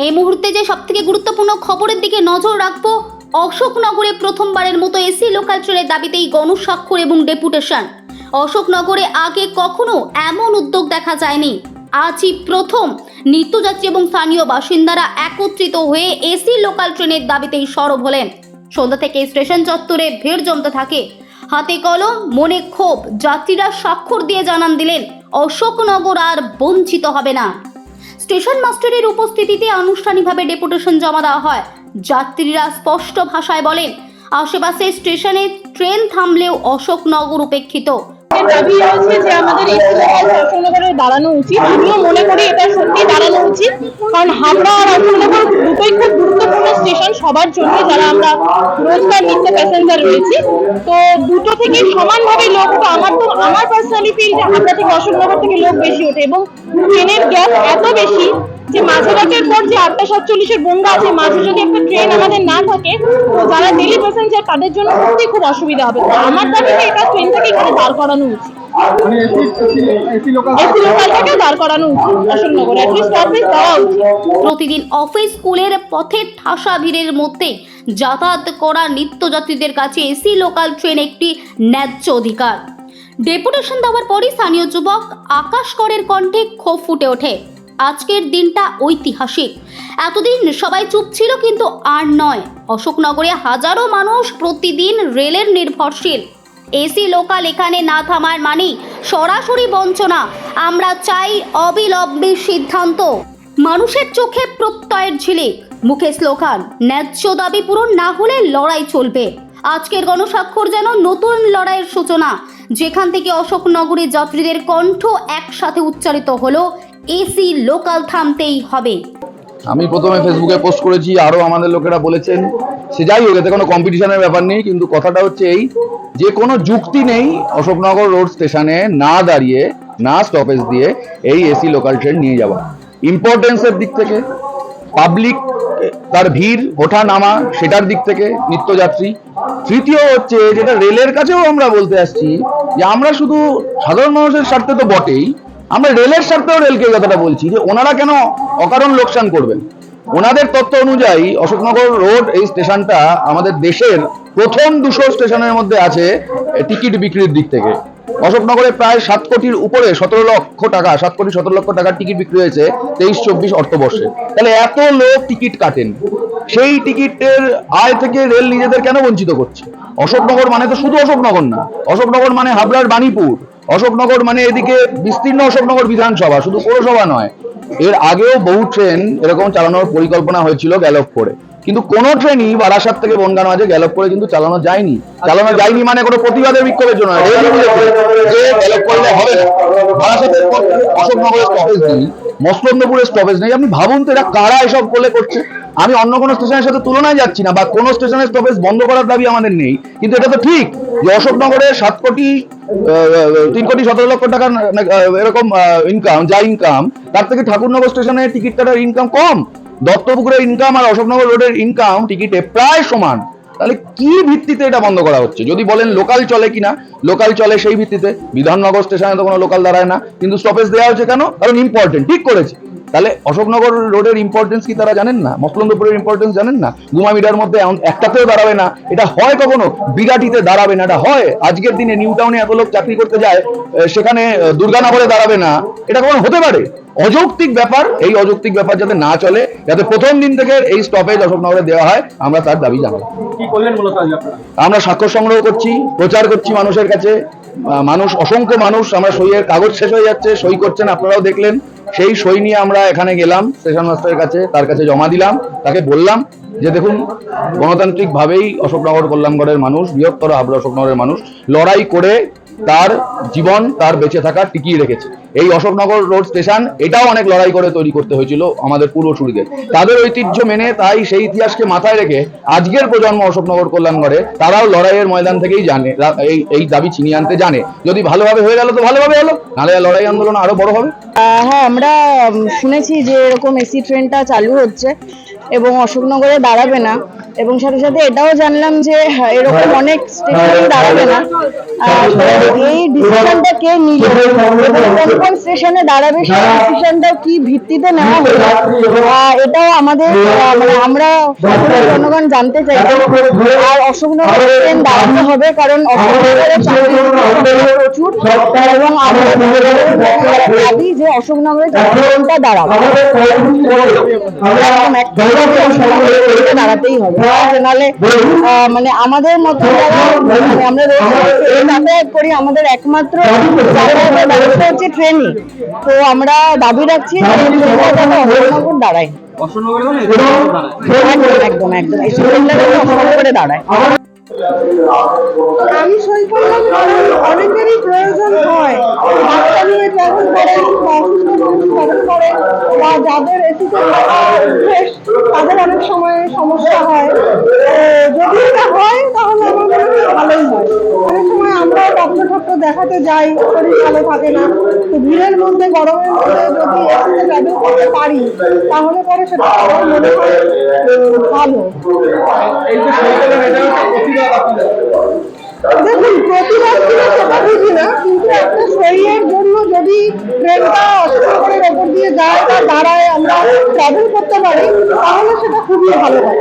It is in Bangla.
এই মুহূর্তে যে সবথেকে গুরুত্বপূর্ণ খবরের দিকে নজর রাখবো, অশোকনগরে প্রথমবারের মতো এসি লোকাল ট্রেনের দাবিতেই গণস্বাক্ষর এবং ডেপুটেশন। অশোকনগরে আগে কখনো এমন উদ্যোগ দেখা যায়নি, আজই প্রথম নিত্যযাত্রী এবং স্থানীয় বাসিন্দারা একত্রিত হয়ে এসি লোকাল ট্রেনের দাবিতেই সরব হলেন। সন্ধ্যা থেকে স্টেশন চত্বরে ভিড় জমতে থাকে, হাতে কলম মনে ক্ষোভ, যাত্রীরা স্বাক্ষর দিয়ে জানান দিলেন অশোকনগর আর বঞ্চিত হবে না। স্টেশন মাস্টারের উপস্থিতিতে আনুষ্ঠানিকভাবে ডেপুটেশন জমা দেওয়া হয়। যাত্রীরা স্পষ্ট ভাষায় বলেন, আশেপাশে স্টেশনে ট্রেন থামলেও অশোকনগর উপেক্ষিত। দাবি রয়েছে যে আমাদের এই অশোকনগরে দাঁড়ানো উচিত। আমিও মনে করি এটা সত্যি দাঁড়ানো উচিত, কারণ হাবড়া আর অশোকনগর দুটোই খুব গুরুত্বপূর্ণ স্টেশন সবার জন্য, যারা আমরা রোজকার নিত্য প্যাসেঞ্জার রয়েছি। তো দুটো থেকে সমানভাবে লোক, তো আমার পার্সোনালি ফিল যে হাবড়া থেকে অশোকনগর থেকে লোক বেশি ওঠে, এবং ট্রেনের গ্যাপ এত বেশি যে মাঝরাতের পর যে 8:47-এর বন্ধ আছে, মাঝে যদি একটা ট্রেন আমাদের না থাকে, তো যারা ডেলি প্যাসেঞ্জার তাদের জন্য সত্যি খুব অসুবিধা হবে। তো আমার দাবি যে এটা ট্রেনটাকে এখানে দাঁড় করানো উচিত, এসি লোকালটাকে দাঁড় করানো উচিত অশোকনগরে, অ্যাটলিস্ট স্টপেজ দেওয়া উচিত। প্রতিদিন অফিস স্কুলের পথে ঠাসা ভিড়ের মধ্যে যাতায়াত করা নিত্যযাত্রীদের কাছে এসি লোকাল ট্রেন একটি ন্যায্য অধিকার। ডেপুটেশন দেওয়ার পরই স্থানীয় যুবক আকাশ করের কণ্ঠে ক্ষোভ ফুটে ওঠে। আজকের দিনটা ঐতিহাসিক। এতদিন সবাই চুপ ছিল, কিন্তু আর নয়। অশোকনগরে হাজারো মানুষ প্রতিদিন রেলের নির্ভরশীল। এসি লোকাল এখানে না থামার মানে সরাসরি বঞ্চনা। আমরা চাই অবিলম্বে সিদ্ধান্ত। মানুষের চোখে প্রত্যয়ের ঝিলিক, মুখে স্লোগান, ন্যায্য দাবি পূরণ না হলে লড়াই চলবে। আজকের গণস্বাক্ষর যেন নতুন লড়াইয়ের সূচনা, যেখান থেকে অশোকনগরের যাত্রীদের কণ্ঠ একসাথে উচ্চারিত হলো, এসি লোকাল থামতেই হবে। আমি প্রথমে ফেসবুকে পোস্ট করেছি, আরও আমাদের লোকেরা বলেছেন। সে যাই হোক, এতে কোনো কম্পিটিশনের ব্যাপার নেই, কিন্তু কথাটা হচ্ছে এই যে কোনো যুক্তি নেই অশোকনগর রোড স্টেশনে না দাঁড়িয়ে, না স্টপেজ দিয়ে এই এসি লোকাল ট্রেন নিয়ে যাওয়া। ইম্পর্টেন্সের দিক থেকে, পাবলিক তার ভিড় ওঠা নামা সেটার দিক থেকে, নিত্যযাত্রী। তৃতীয় হচ্ছে যেটা রেলের কাছেও আমরা বলতে আসছি, যে আমরা শুধু সাধারণ মানুষের স্বার্থে তো বটেই, আমরা রেলের স্বার্থেও রেলকে কথাটা বলছি যে ওনারা কেন অকারণ লোকসান করবেন। ওনাদের তথ্য অনুযায়ী অশোকনগর রোড এই স্টেশনটা আমাদের দেশের প্রথম 200 স্টেশনের মধ্যে আছে টিকিট বিক্রির দিক থেকে। অশোকনগরে প্রায় 7 কোটির উপরে 17 লক্ষ টাকা, 7 কোটি 17 লক্ষ টাকার টিকিট বিক্রি হয়েছে 23-24 অর্থবর্ষে। তাহলে এত লোক টিকিট কাটেন, সেই টিকিটের আয় থেকে রেল নিজেদের কেন বঞ্চিত করছে? অশোকনগর মানে তো শুধু অশোকনগর না, অশোকনগর মানে হাবড়ার বাণীপুর, অশোকনগর মানে এদিকে বিস্তীর্ণ অশোকনগর বিধানসভা, শুধু পৌরসভা নয়। এর আগেও বহু ট্রেন এরকম চালানোর পরিকল্পনা হয়েছিল গ্যালপ করে, কিন্তু কোনো ট্রেনই বারাসাত থেকে বনগাঁ মাঝে গ্যালপ করে কিন্তু চালানো যায়নি। মানে কোনো প্রতিবাদের বিক্ষোভের জন্য, রেল বুঝেছে যে গ্যালপ করলে হবে না। বারাসাতের পর অশোকনগরের স্টপেজ নেই, মসলন্দপুরের স্টপেজ নেই। আপনি ভাবুন তো এরা কারা এসব করলে করছে। আমি অন্য কোনো স্টেশনের সাথে তুলনায় যাচ্ছি না, বা কোনো স্টেশনের স্টপেজ বন্ধ করার দাবি আমাদের নেই, কিন্তু এটা তো ঠিক যে অশোকনগরে 3 কোটি 17 লক্ষ টাকার এরকম ইনকাম, যা ইনকাম, তার থেকে ঠাকুরনগর স্টেশনের টিকিট কাটার ইনকাম কম। দত্তপুকুরের ইনকাম আর অশোকনগর রোডের ইনকাম টিকিটে প্রায় সমান। তাহলে কি ভিত্তিতে এটা বন্ধ করা হচ্ছে? যদি বলেন লোকাল চলে কিনা, লোকাল চলে সেই ভিত্তিতে। বিধাননগর স্টেশনে তো কোনো লোকাল দাঁড়ায় না, কিন্তু স্টপেজ দেওয়া হচ্ছে কেন? কারণ ইম্পর্টেন্ট, ঠিক করেছে। তাহলে অশোকনগর রোডের ইম্পর্টেন্স কি তারা জানেন না? মসলন্দপুরের ইম্পর্টেন্স জানেন না? গুমামিডার মধ্যে একটাতেও দাঁড়াবে না। এটা হয় কখনো? বিরাটিতে দাঁড়াবে না, এটা হয়। আজকের দিনে নিউ টাউনে এত লোক চাকরি করতে যায়, সেখানে দুর্গানগরে দাঁড়াবে না, এটা কখনো হতে পারে? অযৌক্তিক ব্যাপার। এই অযৌক্তিক ব্যাপার যাতে না চলে, যাতে প্রথম দিন থেকে এই স্টপেজ অশোকনগরে দেওয়া হয়, আমরা তার দাবি জানাবো। আমরা স্বাক্ষর সংগ্রহ করছি, প্রচার করছি মানুষের কাছে। মানুষ, অসংখ্য মানুষ, আমরা সইয়ের কাগজ শেষ হয়ে যাচ্ছে, সই করছেন, আপনারাও দেখলেন। সেই সই নিয়ে আমরা এখানে গেলাম স্টেশন মাস্টারের কাছে, তার কাছে জমা দিলাম। তাকে বললাম যে দেখুন, গণতান্ত্রিকভাবেই অশোকনগর কল্যাণগড়ের মানুষ, বৃহত্তর হাবড়া অশোকনগরের মানুষ লড়াই করে তার জীবন, তার বেঁচে থাকা টিকিয়ে রেখেছে। এই অশোকনগর রোড স্টেশন এটাও অনেক লড়াই করে তৈরি করতে হয়েছিল আমাদের পূর্বসূরীদের, তাদের ঐতিহ্য মেনে। তাই সেই ইতিহাসকে মাথায় রেখে আজকের প্রজন্ম অশোকনগর কল্যাণগড়ে তারাও লড়াইয়ের ময়দান থেকেই জানে, এই দাবি ছিনিয়ে আনতে জানে। যদি ভালোভাবে হয়ে গেল তো ভালোভাবে হলো, নাহলে লড়াই আন্দোলন আরো বড় হবে। হ্যাঁ, আমরা শুনেছি যে এরকম এসি ট্রেনটা চালু হচ্ছে এবং অশোকনগরে দাঁড়াবে না। এবং সাথে সাথে এটাও জানলাম যে এরকম অনেক স্টেশনে দাঁড়াবে না। এই ডিসিশনটা কে নিল এবং কোন কোন স্টেশনে দাঁড়াবে সেই ডিসিশনটা কি ভিত্তিতে নেওয়া হলো এটাও আমাদের মানে আমরা সাধারণ জনগণ জানতে চাই। আর অশোকনগর ট্রেন দাঁড়াতে হবে কারণ অশোকনগরের প্রচুর এবং আমাদের দাবি যে অশোকনগরের ট্রেনটা দাঁড়াবে দাঁড়াতেই হবে, নাহলে মানে আমাদের মতো যারা মানে আমরা যাতায়াত করি আমাদের একমাত্র যাতায়াতের ব্যবস্থা হচ্ছে ট্রেনই। তো আমরা দাবি রাখছি যে অশোকনগর দাঁড়ায়, একদম একদম এই অশোকনগরে দাঁড়ায়। আমি সই করলাম কারণ অনেকেরই প্রয়োজন হয়, বাচ্চা নিয়ে ট্রাভেল করেন বা অসুস্থ মানুষ ট্রাভেল করেন বা যাদের এসিতে থাকা অভ্যেস তাদের অনেক সময় সমস্যা হয়। যদি এটা হয় তাহলে আমার মনে হয় ভালোই হয়। অনেক সময় আমরাও ডক্টর ফক্টর দেখাতে যাই, শরীর ভালো থাকে না, তো ভিড়ের মধ্যে গরমের মধ্যে যদি এসিতে ট্রাভেল করতে পারি তাহলে পরে সেটা আমার মনে হয় ভালো। দেখুন প্রতিবাদ কিনা সেটা বুঝি না, কিন্তু একটা শরীরের জন্য যদি ট্রেনটা অশোকনগরের ওপর দিয়ে যায় বা দাঁড়ায় আমরা ট্রাভেল করতে পারি তাহলে সেটা খুবই ভালো হয়।